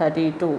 32।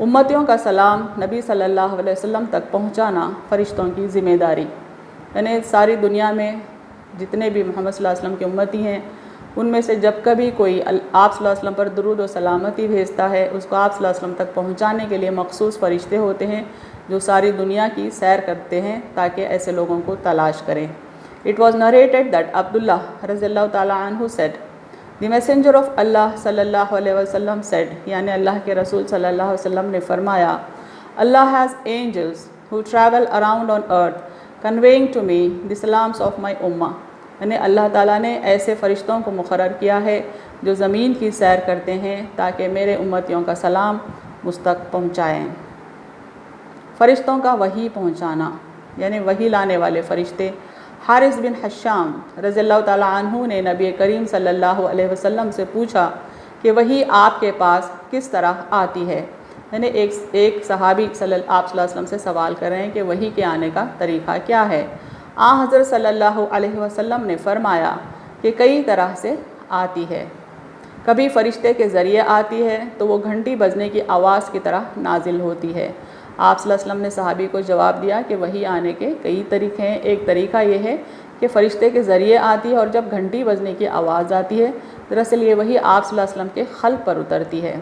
امتیوں کا سلام نبی صلی اللہ علیہ وسلم تک پہنچانا فرشتوں کی ذمہ داری، یعنی ساری دنیا میں جتنے بھی محمد صلی اللہ علیہ وسلم کے امتی ہیں ان میں سے جب کبھی کوئی آپ صلی اللہ علیہ وسلم پر درود و سلامتی بھیجتا ہے اس کو آپ صلی اللہ علیہ وسلم تک پہنچانے کے لیے مخصوص فرشتے ہوتے ہیں جو ساری دنیا کی سیر کرتے ہیں تاکہ ایسے لوگوں کو تلاش کریں۔ It was narrated that Abdullah رضی اللہ تعالیٰ عنہ said, The messenger of Allah صلی اللہ علیہ وسلم said, یعنی اللہ کے رسول صلی اللہ علیہ وسلم نے فرمایا، Allah has angels who travel around on earth conveying to me the salams of my ummah، یعنی اللہ تعالیٰ نے ایسے فرشتوں کو مقرر کیا ہے جو زمین کی سیر کرتے ہیں تاکہ میرے امتیوں کا سلام مجھ تک پہنچائیں۔ فرشتوں کا وحی پہنچانا، یعنی وحی لانے والے فرشتے۔ حارث بن حشام رضی اللہ تعالیٰ عنہ نے نبی کریم صلی اللہ علیہ وسلم سے پوچھا کہ وحی آپ کے پاس کس طرح آتی ہے، یعنی ایک صحابی آپ صلی اللہ علیہ وسلم سے سوال کر رہے ہیں کہ وحی کے آنے کا طریقہ کیا ہے۔ حضرت صلی اللہ علیہ وسلم نے فرمایا کہ کئی طرح سے آتی ہے، کبھی فرشتے کے ذریعے آتی ہے تو وہ گھنٹی بجنے کی آواز کی طرح نازل ہوتی ہے۔ آپ صلی اللہ علیہ وسلم نے صحابی کو جواب دیا کہ وحی آنے کے کئی طریقے ہیں، ایک طریقہ یہ ہے کہ فرشتے کے ذریعے آتی ہے اور جب گھنٹی بجنے کی آواز آتی ہے دراصل یہ وحی آپ صلی اللہ علیہ وسلم کے قلب پر اترتی ہے۔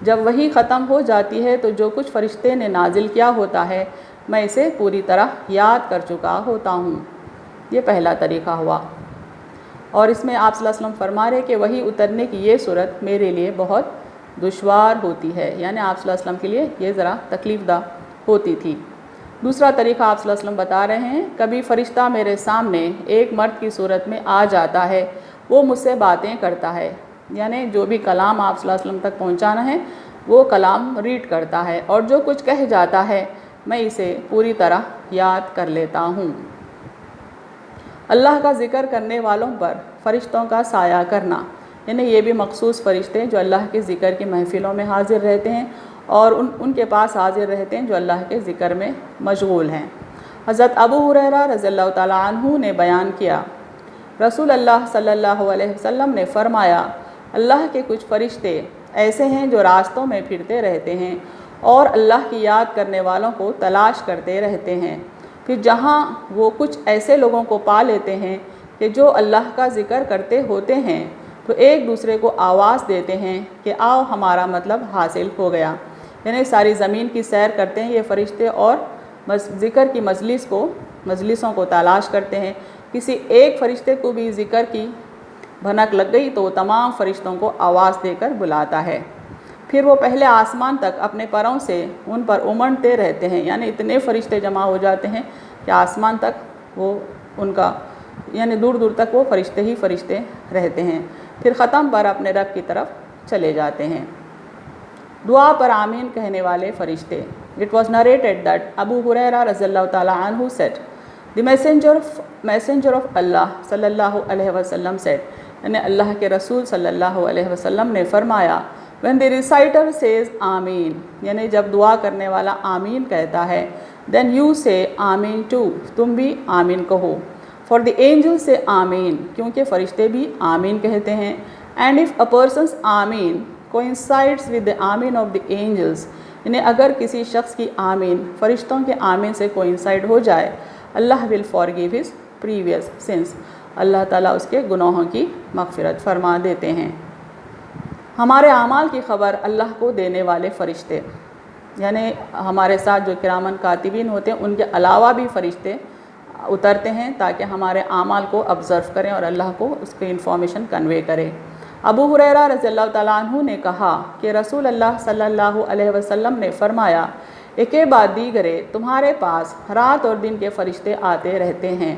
جب وحی ختم ہو جاتی ہے تو جو کچھ فرشتے نے نازل کیا ہوتا ہے میں اسے پوری طرح یاد کر چکا ہوتا ہوں۔ یہ پہلا طریقہ ہوا، اور اس میں آپ صلی اللہ علیہ وسلم فرما رہے کہ وحی اترنے کی یہ صورت میرے لیے بہت دشوار ہوتی ہے، یعنی آپ صلی اللہ علیہ وسلم کے لیے یہ ذرا تکلیف دہ ہوتی تھی۔ دوسرا طریقہ آپ صلی اللہ علیہ وسلم بتا رہے ہیں، کبھی فرشتہ میرے سامنے ایک مرد کی صورت میں آ جاتا ہے، وہ مجھ سے باتیں کرتا ہے، یعنی جو بھی کلام آپ صلی اللہ علیہ وسلم تک پہنچانا ہے وہ کلام ریڈ کرتا ہے، اور جو کچھ کہہ جاتا ہے میں اسے پوری طرح یاد کر لیتا ہوں۔ اللہ کا ذکر کرنے والوں پر فرشتوں کا سایہ کرنا، یعنی یہ بھی مخصوص فرشتے جو اللہ کے ذکر کی محفلوں میں حاضر رہتے ہیں اور ان کے پاس حاضر رہتے ہیں جو اللہ کے ذکر میں مشغول ہیں۔ حضرت ابو ہریرہ رضی اللہ تعالیٰ عنہ نے بیان کیا، رسول اللہ صلی اللہ علیہ وسلم نے فرمایا، اللہ کے کچھ فرشتے ایسے ہیں جو راستوں میں پھرتے رہتے ہیں اور اللہ کی یاد کرنے والوں کو تلاش کرتے رہتے ہیں، پھر جہاں وہ کچھ ایسے لوگوں کو پا لیتے ہیں کہ جو اللہ کا ذکر کرتے ہوتے ہیں تو ایک دوسرے کو آواز دیتے ہیں کہ آؤ ہمارا مطلب حاصل ہو گیا، یعنی ساری زمین کی سیر کرتے ہیں یہ فرشتے اور ذکر کی مجلسوں کو تلاش کرتے ہیں۔ کسی ایک فرشتے کو بھی ذکر کی بھنک لگ گئی تو وہ تمام فرشتوں کو آواز دے کر بلاتا ہے، پھر وہ پہلے آسمان تک اپنے پروں سے ان پر امنڈتے رہتے ہیں، یعنی اتنے فرشتے جمع ہو جاتے ہیں کہ آسمان تک وہ ان کا یعنی دور دور تک وہ فرشتے ہی فرشتے رہتے ہیں، پھر ختم پر اپنے رب کی طرف چلے جاتے ہیں۔ دعا پر آمین کہنے والے فرشتے۔ It was narrated that Abu Hurairah رضی اللہ تعالیٰ عنہ said, The messenger of Allah صلی اللہ علیہ وسلم said، یعنی اللہ کے رسول صلی اللہ علیہ وسلم نے فرمایا، When the reciter says آمین، یعنی جب دعا کرنے والا آمین کہتا ہے then you say آمین too، تم بھی آمین کہو۔ For the angels say آمین، کیونکہ فرشتے بھی آمین کہتے ہیں۔ And if a person's آمین coincides with the آمین of the angels، یعنی اگر کسی شخص کی آمین فرشتوں کے آمین سے coincide ہو جائے، اللہ will forgive his previous sins، اللہ تعالیٰ اس کے گناہوں کی مغفرت فرما دیتے ہیں۔ ہمارے اعمال کی خبر اللہ کو دینے والے فرشتے، یعنی ہمارے ساتھ جو کرامن کاتبین ہوتے ہیں ان کے علاوہ بھی فرشتے اترتے ہیں تاکہ ہمارے اعمال کو آبزرو کریں اور اللہ کو اس کی انفارمیشن کنوے کریں۔ ابو ہریرہ رضی اللہ تعالیٰ عنہ نے کہا کہ رسول اللہ صلی اللہ علیہ وسلم نے فرمایا، ایکے بعد دیگرے تمہارے پاس رات اور دن کے فرشتے آتے رہتے ہیں۔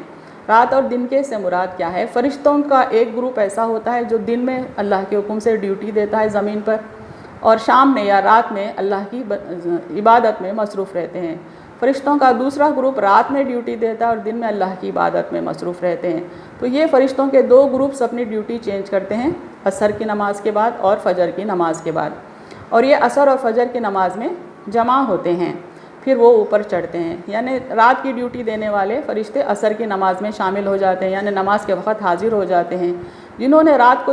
رات اور دن کے سے مراد کیا ہے؟ فرشتوں کا ایک گروپ ایسا ہوتا ہے جو دن میں اللہ کے حکم سے ڈیوٹی دیتا ہے زمین پر، اور شام میں یا رات میں اللہ کی عبادت میں مصروف رہتے ہیں۔ فرشتوں کا دوسرا گروپ رات میں ڈیوٹی دیتا ہے اور دن میں اللہ کی عبادت میں مصروف رہتے ہیں۔ تو یہ فرشتوں کے دو گروپس اپنی ڈیوٹی چینج کرتے ہیں، عصر کی نماز کے بعد اور فجر کی نماز کے بعد، اور یہ عصر اور فجر کی نماز میں جمع ہوتے ہیں، پھر وہ اوپر چڑھتے ہیں۔ یعنی رات کی ڈیوٹی دینے والے فرشتے عصر کی نماز میں شامل ہو جاتے ہیں، یعنی نماز کے وقت حاضر ہو جاتے ہیں۔ جنہوں نے رات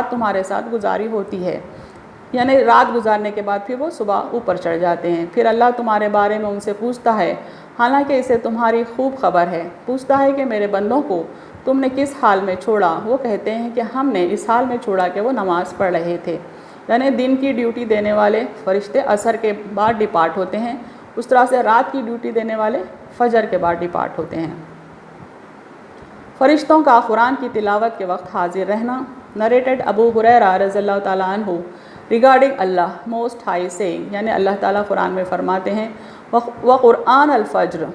تمہارے ساتھ گزاری ہوتی ہے یعنی رات گزارنے کے بعد پھر وہ صبح اوپر چڑھ جاتے ہیں۔ پھر اللہ تمہارے بارے میں ان سے پوچھتا ہے، حالانکہ اسے تمہاری خوب خبر ہے، پوچھتا ہے کہ میرے بندوں کو تم نے کس حال میں چھوڑا؟ وہ کہتے ہیں کہ ہم نے اس حال میں چھوڑا کہ وہ نماز پڑھ رہے تھے۔ یعنی دن کی ڈیوٹی دینے والے فرشتے عصر کے بعد ڈپارٹ ہوتے ہیں، اس طرح سے رات کی ڈیوٹی دینے والے فجر کے بعد ڈپارٹ ہوتے ہیں۔ فرشتوں کا قرآن کی تلاوت کے وقت حاضر رہنا۔ نریٹڈ ابو ہریرہ رضی اللہ تعالیٰ عنہ ریگارڈنگ اللہ موسٹ ہائی سیئنگ، یعنی اللہ تعالیٰ قرآن میں فرماتے ہیں وَقُرْآنَ الْفَجْرِ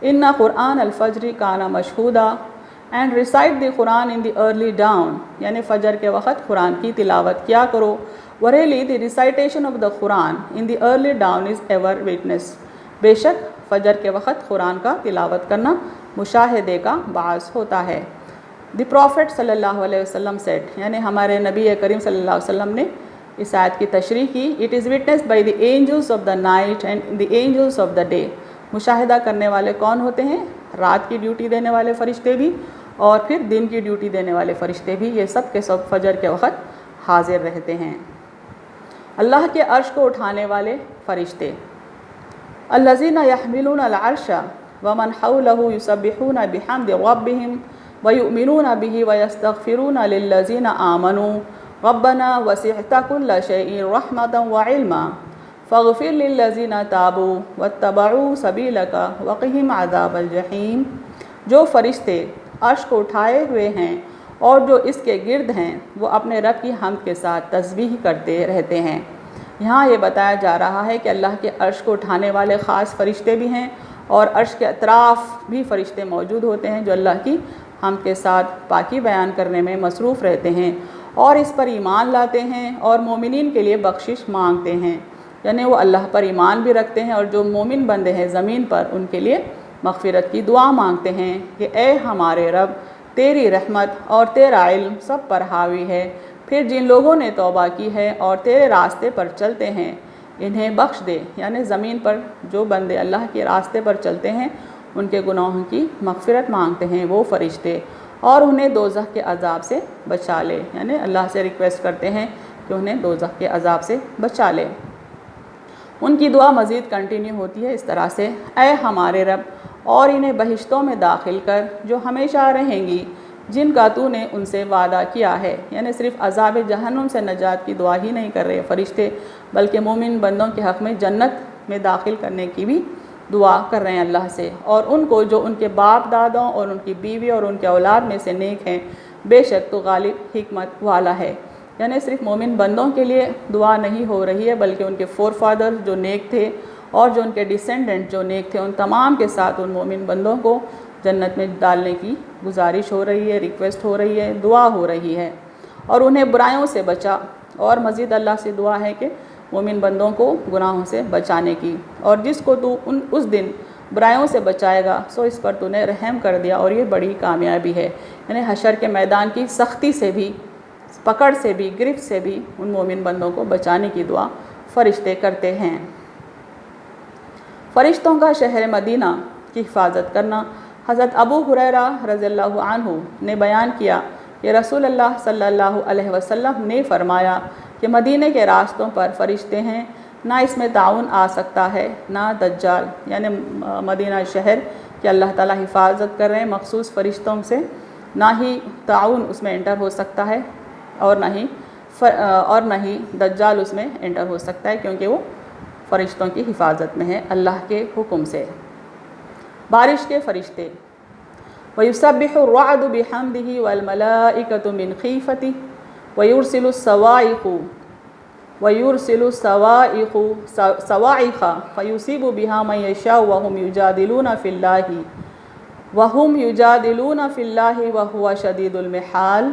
إِنَّ قُرْآنَ الْفَجْرِ كَانَ مَشْهُودًا and recite the Quran in the early dawn, یعنی فجر کے وقت قرآن کی تلاوت کیا کرو۔ Verily the recitation of the Quran in the early dawn is ever witness, بے شک فجر کے وقت قرآن کا تلاوت کرنا مشاہدے کا باعث ہوتا ہے۔ دی پروفٹ صلی اللہ علیہ وسلم سیڈ، یعنی ہمارے نبی کریم صلی اللہ علیہ وسلم نے اس آیت کی تشریح کی، it is witnessed by the angels of the night and the angels of the day. مشاہدہ کرنے والے کون ہوتے ہیں؟ رات کی ڈیوٹی دینے والے فرشتے بھی اور پھر دن کی ڈیوٹی دینے والے فرشتے بھی، یہ سب کے سب فجر کے وقت حاضر رہتے ہیں۔ اللہ کے عرش کو اٹھانے والے فرشتے، الذین یحملون العرش ومن حولہ یسبحون بحمد ربہم ویؤمنون بہ ویستغفرون للذین آمنوا ربنا وسعت کل شیء رحمۃ وعلما فاغفر للذین تابوا واتبعوا سبیلک وقہم عذاب الجحیم۔ جو فرشتے عرش کو اٹھائے ہوئے ہیں اور جو اس کے گرد ہیں وہ اپنے رب کی حمد کے ساتھ تسبیح کرتے رہتے ہیں۔ یہاں یہ بتایا جا رہا ہے کہ اللہ کے عرش کو اٹھانے والے خاص فرشتے بھی ہیں اور عرش کے اطراف بھی فرشتے موجود ہوتے ہیں جو اللہ کی حمد کے ساتھ پاکی بیان کرنے میں مصروف رہتے ہیں اور اس پر ایمان لاتے ہیں اور مومنین کے لیے بخشش مانگتے ہیں، یعنی وہ اللہ پر ایمان بھی رکھتے ہیں اور جو مومن بندے ہیں زمین پر ان کے لیے مغفرت کی دعا مانگتے ہیں کہ اے ہمارے رب، تیری رحمت اور تیرا علم سب پر حاوی ہے، پھر جن لوگوں نے توبہ کی ہے اور تیرے راستے پر چلتے ہیں انہیں بخش دے۔ یعنی زمین پر جو بندے اللہ کے راستے پر چلتے ہیں ان کے گناہوں کی مغفرت مانگتے ہیں وہ فرشتے، اور انہیں دوزخ کے عذاب سے بچا لے، یعنی اللہ سے ریکویسٹ کرتے ہیں کہ انہیں دوزخ کے عذاب سے بچا لے۔ ان کی دعا مزید کنٹینیو ہوتی ہے اس طرح سے، اے ہمارے رب، اور انہیں بہشتوں میں داخل کر جو ہمیشہ رہیں گی جن کا تو نے ان سے وعدہ کیا ہے۔ یعنی صرف عذاب جہنم سے نجات کی دعا ہی نہیں کر رہے فرشتے، بلکہ مومن بندوں کے حق میں جنت میں داخل کرنے کی بھی دعا کر رہے ہیں اللہ سے، اور ان کو جو ان کے باپ دادوں اور ان کی بیوی اور ان کے اولاد میں سے نیک ہیں، بے شک تو غالب حکمت والا ہے۔ یعنی صرف مومن بندوں کے لیے دعا نہیں ہو رہی ہے بلکہ ان کے فور فادر جو نیک تھے اور جو ان کے ڈیسینڈنٹ جو نیک تھے ان تمام کے ساتھ ان مومن بندوں کو جنت میں ڈالنے کی گزارش ہو رہی ہے، ریکویسٹ ہو رہی ہے، دعا ہو رہی ہے، اور انہیں برائیوں سے بچا۔ اور مزید اللہ سے دعا ہے کہ مومن بندوں کو گناہوں سے بچانے کی، اور جس کو تو اس دن برائیوں سے بچائے گا سو اس پر تو نے رحم کر دیا، اور یہ بڑی کامیابی ہے۔ یعنی حشر کے میدان کی سختی سے بھی، پکڑ سے بھی، گرفت سے بھی ان مومن بندوں کو بچانے کی دعا فرشتے کرتے ہیں۔ فرشتوں کا شہر مدینہ کی حفاظت کرنا۔ حضرت ابو ہریرہ رضی اللہ عنہ نے بیان کیا کہ رسول اللہ صلی اللہ علیہ وسلم نے فرمایا کہ مدینہ کے راستوں پر فرشتے ہیں، نہ اس میں تعاون آ سکتا ہے نہ دجال، یعنی مدینہ شہر کہ اللہ تعالیٰ حفاظت کر رہے ہیں مخصوص فرشتوں سے، نہ ہی تعاون اس میں انٹر ہو سکتا ہے اور نہ ہی دجال اس میں انٹر ہو سکتا ہے، کیونکہ وہ فرشتوں کی حفاظت میں ہے اللہ کے حکم سے۔ بارش کے فرشتے، وَيُسَبِّحُ الرَّعْدُ بِحَمْدِهِ وَالْمَلَائِكَةُ مِنْ خِيفَتِهِ وَيُرْسِلُ الصَّوَاعِقَ فَيُصِيبُ بِهَا مَن يَشَاءُ وَهُمْ يُجَادِلُونَ فِي اللَّهِ وَهُوَ شَدِيدُ الْمِحَالِ۔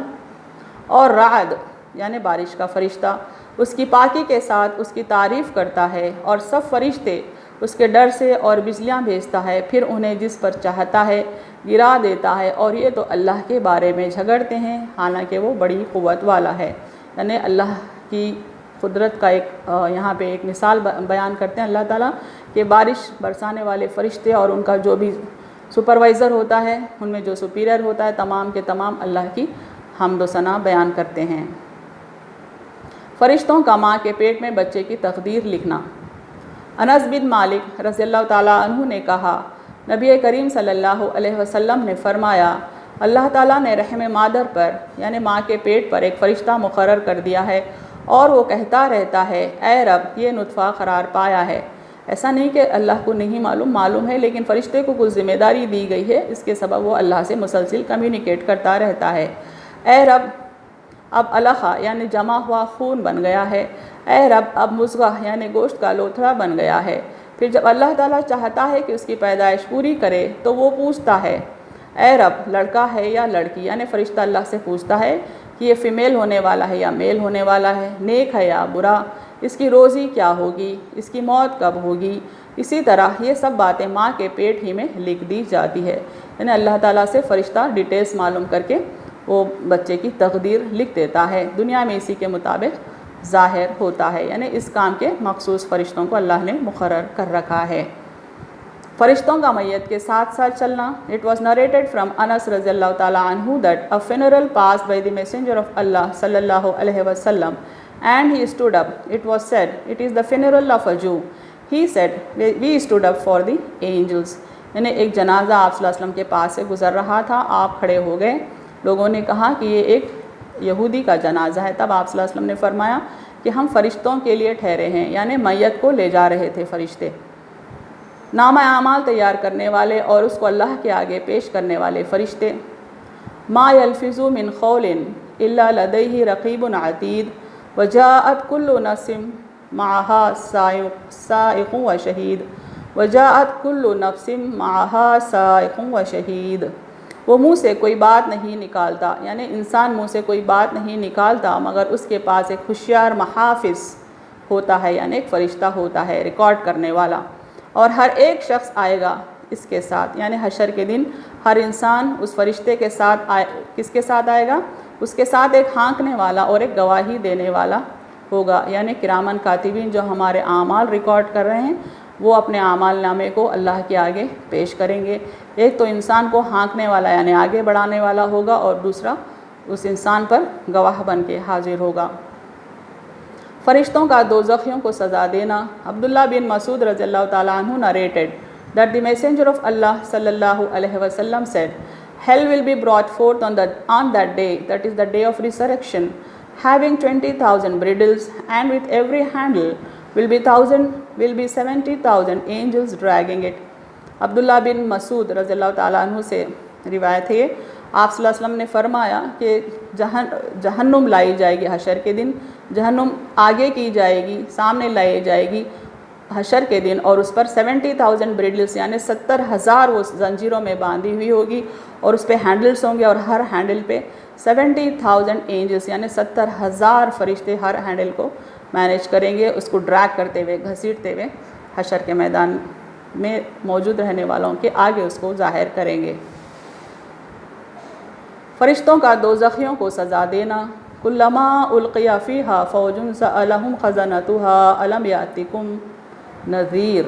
اور رعد یعنی بارش کا فرشتہ اس کی پاکی کے ساتھ اس کی تعریف کرتا ہے، اور سب فرشتے اس کے ڈر سے اور بجلیاں بھیجتا ہے، پھر انہیں جس پر چاہتا ہے گرا دیتا ہے، اور یہ تو اللہ کے بارے میں جھگڑتے ہیں حالانکہ وہ بڑی قوت والا ہے۔ یعنی اللہ کی قدرت کا یہاں پہ ایک مثال بیان کرتے ہیں اللہ تعالیٰ کہ بارش برسانے والے فرشتے اور ان کا جو بھی سپروائزر ہوتا ہے، ان میں جو سپیریئر ہوتا ہے، تمام کے تمام اللہ کی حمد و ثنا بیان کرتے ہیں۔ فرشتوں کا ماں کے پیٹ میں بچے کی تقدیر لکھنا۔ انس بن مالک رضی اللہ تعالیٰ عنہ نے کہا، نبی کریم صلی اللہ علیہ وسلم نے فرمایا، اللہ تعالیٰ نے رحم مادر پر یعنی ماں کے پیٹ پر ایک فرشتہ مقرر کر دیا ہے اور وہ کہتا رہتا ہے، اے رب یہ نطفہ قرار پایا ہے۔ ایسا نہیں کہ اللہ کو نہیں معلوم ہے، لیکن فرشتے کو کچھ ذمہ داری دی گئی ہے، اس کے سبب وہ اللہ سے مسلسل کمیونیکیٹ کرتا رہتا ہے۔ اے رب اب علقہ یعنی جمع ہوا خون بن گیا ہے، اے رب اب مضغہ یعنی گوشت کا لوتھڑا بن گیا ہے۔ پھر جب اللہ تعالیٰ چاہتا ہے کہ اس کی پیدائش پوری کرے تو وہ پوچھتا ہے، اے رب لڑکا ہے یا لڑکی، یعنی فرشتہ اللہ سے پوچھتا ہے کہ یہ فیمیل ہونے والا ہے یا میل ہونے والا ہے، نیک ہے یا برا، اس کی روزی کیا ہوگی، اس کی موت کب ہوگی۔ اسی طرح یہ سب باتیں ماں کے پیٹ ہی میں لکھ دی جاتی ہے، یعنی اللہ تعالیٰ سے فرشتہ ڈیٹیلز معلوم کر کے وہ بچے کی تقدیر لکھ دیتا ہے، دنیا میں اسی کے مطابق ظاہر ہوتا ہے، یعنی اس کام کے مخصوص فرشتوں کو اللہ نے مقرر کر رکھا ہے۔ فرشتوں کا میت کے ساتھ ساتھ چلنا۔ It was narrated from Anas رضی اللہ تعالیٰ عنہ that a funeral passed by the messenger of Allah صلی اللہ علیہ وسلم and he stood up. It was said, it is the funeral of a Jew. He said, we stood up for the angels. یعنی ایک جنازہ آپ صلی اللہ علیہ وسلم کے پاس سے گزر رہا تھا، آپ کھڑے ہو گئے، لوگوں نے کہا کہ یہ ایک یہودی کا جنازہ ہے، تب آپ صلی اللہ علیہ وسلم نے فرمایا کہ ہم فرشتوں کے لیے ٹھہرے ہیں، یعنی میت کو لے جا رہے تھے فرشتے، نامہ اعمال تیار کرنے والے اور اس کو اللہ کے آگے پیش کرنے والے فرشتے۔ ما یلفظ من قول الا لدیہ رقیب عتید وجاءت کل نفس معها سائق وشہید وجاءت کل نفس معها سائق وشہید۔ وہ منہ سے کوئی بات نہیں نکالتا، یعنی انسان منہ سے کوئی بات نہیں نکالتا مگر اس کے پاس ایک ہوشیار محافظ ہوتا ہے، یعنی ایک فرشتہ ہوتا ہے ریکارڈ کرنے والا، اور ہر ایک شخص آئے گا اس کے ساتھ، یعنی حشر کے دن ہر انسان اس فرشتے کے ساتھ کس کے ساتھ آئے گا؟ اس کے ساتھ ایک ہانکنے والا اور ایک گواہی دینے والا ہوگا، یعنی کرامن کاتبین جو ہمارے اعمال ریکارڈ کر رہے ہیں وہ اپنے اعمال نامے کو اللہ کے آگے پیش کریں گے۔ ایک تو انسان کو ہانکنے والا یعنی آگے بڑھانے والا ہوگا، اور دوسرا اس انسان پر گواہ بن کے حاضر ہوگا۔ فرشتوں کا دوزخیوں کو سزا دینا۔ عبداللہ بن مسعود رضی اللہ تعالیٰ عنہ narrated that the messenger of Allah صلی اللہ علیہ وسلم said, hell will be brought forth on that day, that is the day of resurrection, having 20,000 bridles, and with every handle will be 70,000 angels dragging it۔ عبداللہ بن مسعود رضی اللہ تعالیٰ عنہ سے روایت ہے، آپ صلی اللہ علیہ وسلم نے فرمایا کہ جہنم لائی جائے گی حشر کے دن، جہنم آگے کی جائے گی، سامنے لائی جائے گی حشر کے دن، اور اس پر 70,000 بریڈلز یعنی 70,000 وہ زنجیروں میں باندھی ہوئی ہوگی، اور اس پہ ہینڈلز ہوں گے، اور ہر ہینڈل پہ 70,000 اینجلز یعنی 70,000 فرشتے ہر ہینڈل کو مینیج کریں گے، اس کو ڈریگ کرتے ہوئے، گھسیٹتے ہوئے حشر کے میدان میں موجود رہنے والوں کے آگے اس کو ظاہر کریں گے۔ فرشتوں کا دوزخیوں کو سزا دینا۔ کلما القی فیہا فوج سألہم خزنتها الم یاتکم نذیر۔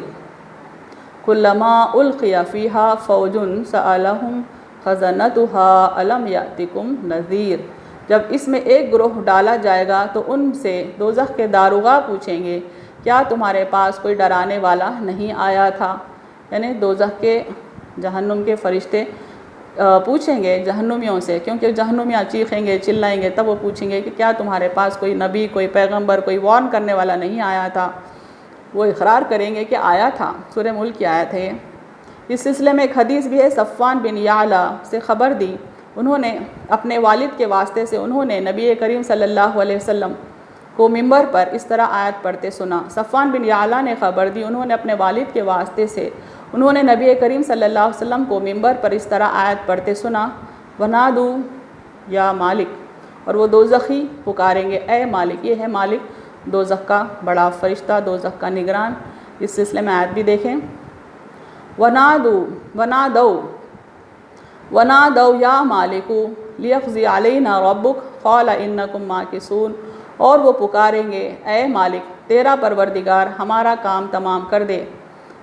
کلما القی فیہا فوج سألہم خزنتها الم یاتکم نذیر۔ جب اس میں ایک گروہ ڈالا جائے گا تو ان سے دوزخ کے داروغہ پوچھیں گے، کیا تمہارے پاس کوئی ڈرانے والا نہیں آیا تھا؟ یعنی دوزخ کے جہنم کے فرشتے پوچھیں گے جہنمیوں سے، کیونکہ جہنمیاں چیخیں گے، چلائیں گے، تب وہ پوچھیں گے کہ کیا تمہارے پاس کوئی نبی، کوئی پیغمبر، کوئی وارن کرنے والا نہیں آیا تھا؟ وہ اقرار کریں گے کہ آیا تھا۔ سورہ ملک کی آیت ہے۔ اس سلسلے میں ایک حدیث بھی ہے، صفوان بن یعلا سے خبر دی، انہوں نے اپنے والد کے واسطے سے انہوں نے نبی کریم صلی اللہ علیہ وسلم کو ممبر پر اس طرح آیت پڑھتے سنا۔ صفوان بن یعلا نے خبر دی، انہوں نے اپنے والد کے واسطے سے انہوں نے نبی کریم صلی اللہ علیہ وسلم کو ممبر پر اس طرح آیت پڑھتے سنا، وَنَادُوا یا مالک، اور وہ دوزخی پکاریں گے، اے مالک۔ یہ ہے مالک دوزخ کا بڑا فرشتہ، دوزخ کا نگران۔ اس سلسلے میں آیت بھی دیکھیں، وَنَادَوْا یا مالک لِيَقْضِيَ عَلَيْنَا رَبُّكَ قَالَ إِنَّكُمْ مَاكِثُونَ۔ اور وہ پکاریں گے، اے مالک تیرا پروردگار ہمارا کام تمام کر دے۔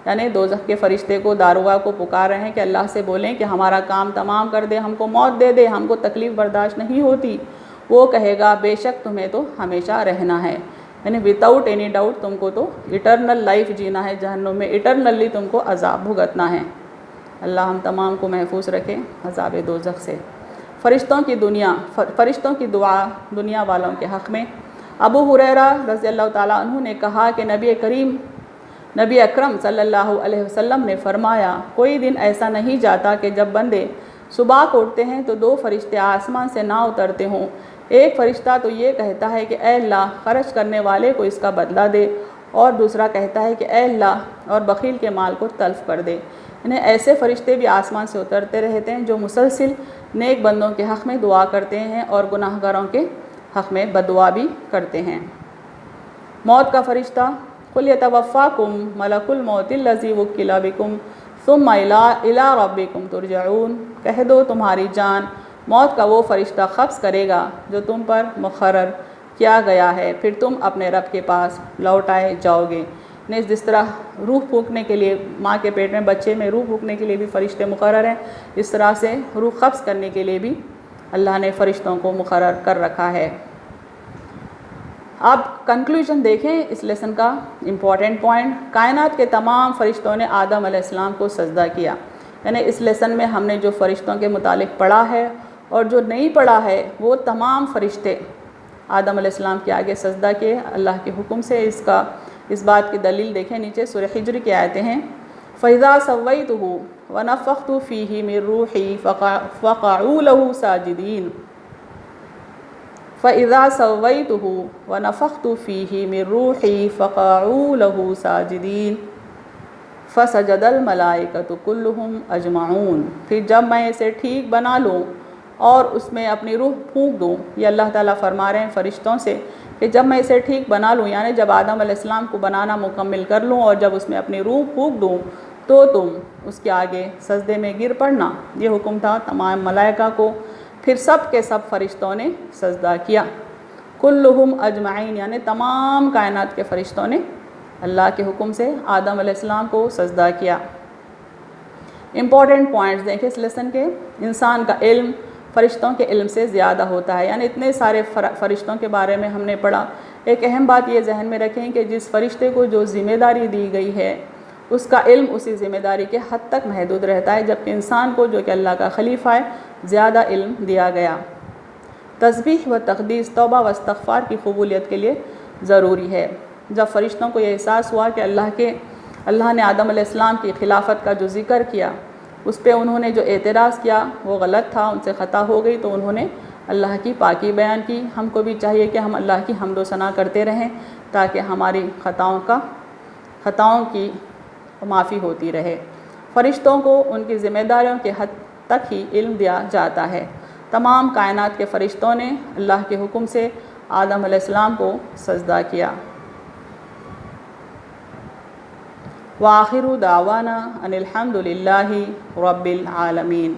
یعنی دوزخ کے فرشتے کو، داروغہ کو پکار رہے ہیں کہ اللہ سے بولیں کہ ہمارا کام تمام کر دے، ہم کو موت دے دے، ہم کو تکلیف برداشت نہیں ہوتی۔ وہ کہے گا بے شک تمہیں تو ہمیشہ رہنا ہے، یعنی وداؤٹ اینی ڈاؤٹ تم کو تو اٹرنل لائف جینا ہے جہنم میں، اٹرنلی تم کو عذاب بھگتنا ہے۔ اللہ ہم تمام کو محفوظ رکھے عذاب دوزخ سے۔ فرشتوں کی دعا دنیا والوں کے حق میں۔ ابو ہریرہ رضی اللہ تعالیٰ عنہ نے کہا کہ نبی اکرم صلی اللہ علیہ وسلم نے فرمایا، کوئی دن ایسا نہیں جاتا کہ جب بندے صبح کو اٹھتے ہیں تو 2 فرشتے آسمان سے نہ اترتے ہوں۔ ایک فرشتہ تو یہ کہتا ہے کہ اے اللہ خرچ کرنے والے کو اس کا بدلہ دے، اور دوسرا کہتا ہے کہ اے اللہ اور بخیل کے مال کو تلف کر دے۔ انہیں ایسے فرشتے بھی آسمان سے اترتے رہتے ہیں جو مسلسل نیک بندوں کے حق میں دعا کرتے ہیں اور گناہ گاروں کے حق میں بددعا بھی کرتے ہیں۔ موت کا فرشتہ، قُلْ يَتَوَفَّاكُمْ مَلَكُ الْمَوْتِ الَّذِي وُكِّلَ بِكُمْ ثُمَّ إِلَىٰ رَبِّكُمْ تُرْجَعُونَ، کہہ دو تمہاری جان موت کا وہ فرشتہ قبض کرے گا جو تم پر مقرر کیا گیا ہے، پھر تم اپنے رب کے پاس لوٹائے جاؤ گے۔ جس طرح روح پھونکنے کے لیے ماں کے پیٹ میں بچے میں روح پھونکنے کے لیے بھی فرشتے مقرر ہیں، اس طرح سے روح قبض کرنے کے لیے بھی اللہ نے فرشتوں کو مقرر کر رکھا ہے۔ اب کنکلوژن دیکھیں اس لیسن کا امپورٹنٹ پوائنٹ، کائنات کے تمام فرشتوں نے آدم علیہ السلام کو سجدہ کیا، یعنی اس لیسن میں ہم نے جو فرشتوں کے متعلق پڑھا ہے اور جو نہیں پڑھا ہے وہ تمام فرشتے آدم علیہ السلام کے آگے سجدہ کیے اللہ کے حکم سے۔ اس بات کی دلیل دیکھیں نیچے سورہ حجر کی آیتیں ہیں، فَإِذَا سَوَّيْتُهُ وَنَفَخْتُ فِيهِ مِن رُّوحِي فَقَعُوا لَهُ سَاجِدِينَ فَإِذَا سَوَّيْتُهُ وَنَفَخْتُ فِيهِ مِن رُّوحِي فَقَعُوا لَهُ سَاجِدِينَ فَسَجَدَ الْمَلَائِكَةُ كُلُّهُمْ أَجْمَعُونَ، پھر جب میں اسے ٹھیک بنا لوں اور اس میں اپنی روح پھونک دوں، یہ اللہ تعالیٰ فرما رہے ہیں فرشتوں سے کہ جب میں اسے ٹھیک بنا لوں، یعنی جب آدم علیہ السلام کو بنانا مکمل کر لوں اور جب اس میں اپنی روح پھونک دوں تو تم اس کے آگے سجدے میں گر پڑنا۔ یہ حکم تھا تمام ملائکہ کو، پھر سب کے سب فرشتوں نے سجدہ کیا، کلہم اجمعین، یعنی تمام کائنات کے فرشتوں نے اللہ کے حکم سے آدم علیہ السلام کو سجدہ کیا۔ امپورٹنٹ پوائنٹس دیکھیں اس لیسن کے، انسان کا علم فرشتوں کے علم سے زیادہ ہوتا ہے، یعنی اتنے سارے فرشتوں کے بارے میں ہم نے پڑھا۔ ایک اہم بات یہ ذہن میں رکھیں کہ جس فرشتے کو جو ذمہ داری دی گئی ہے اس کا علم اسی ذمہ داری کے حد تک محدود رہتا ہے، جبکہ انسان کو جو کہ اللہ کا خلیفہ ہے زیادہ علم دیا گیا۔ تسبیح و تقدیس، توبہ و استغفار کی قبولیت کے لیے ضروری ہے۔ جب فرشتوں کو یہ احساس ہوا کہ اللہ نے آدم علیہ السلام کی خلافت کا جو ذکر کیا اس پہ انہوں نے جو اعتراض کیا وہ غلط تھا، ان سے خطا ہو گئی، تو انہوں نے اللہ کی پاکی بیان کی۔ ہم کو بھی چاہیے کہ ہم اللہ کی حمد و ثنا کرتے رہیں تاکہ ہماری خطاؤں کی معافی ہوتی رہے۔ فرشتوں کو ان کی ذمہ داریوں کے حد تک ہی علم دیا جاتا ہے۔ تمام کائنات کے فرشتوں نے اللہ کے حکم سے آدم علیہ السلام کو سجدہ کیا۔ وآخر دعوانا ان الحمد للہ رب العالمین۔